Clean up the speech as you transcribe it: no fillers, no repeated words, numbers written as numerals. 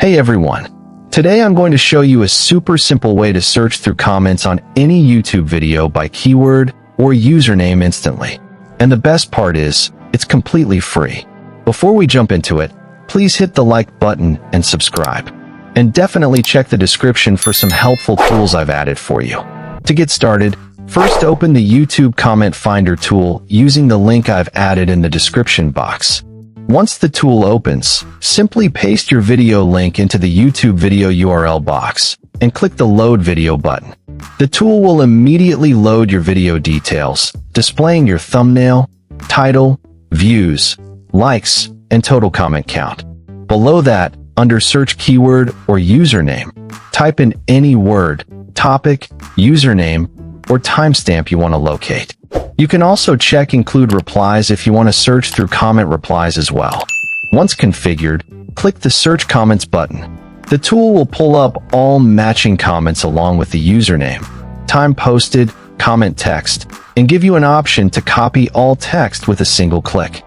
Hey everyone! Today I'm going to show you a super simple way to search through comments on any YouTube video by keyword or username instantly. And the best part is, it's completely free. Before we jump into it, please hit the like button and subscribe. And definitely check the description for some helpful tools I've added for you. To get started, first open the YouTube Comment Finder tool using the link I've added in the description box. Once the tool opens, simply paste your video link into the YouTube video URL box and click the Load Video button. The tool will immediately load your video details, displaying your thumbnail, title, views, likes, and total comment count. Below that, under Search Keyword or Username, type in any word, topic, username, or timestamp you want to locate. You can also check Include Replies if you want to search through comment replies as well. Once configured, click the Search Comments button. The tool will pull up all matching comments along with the username, time posted, comment text, and give you an option to copy all text with a single click.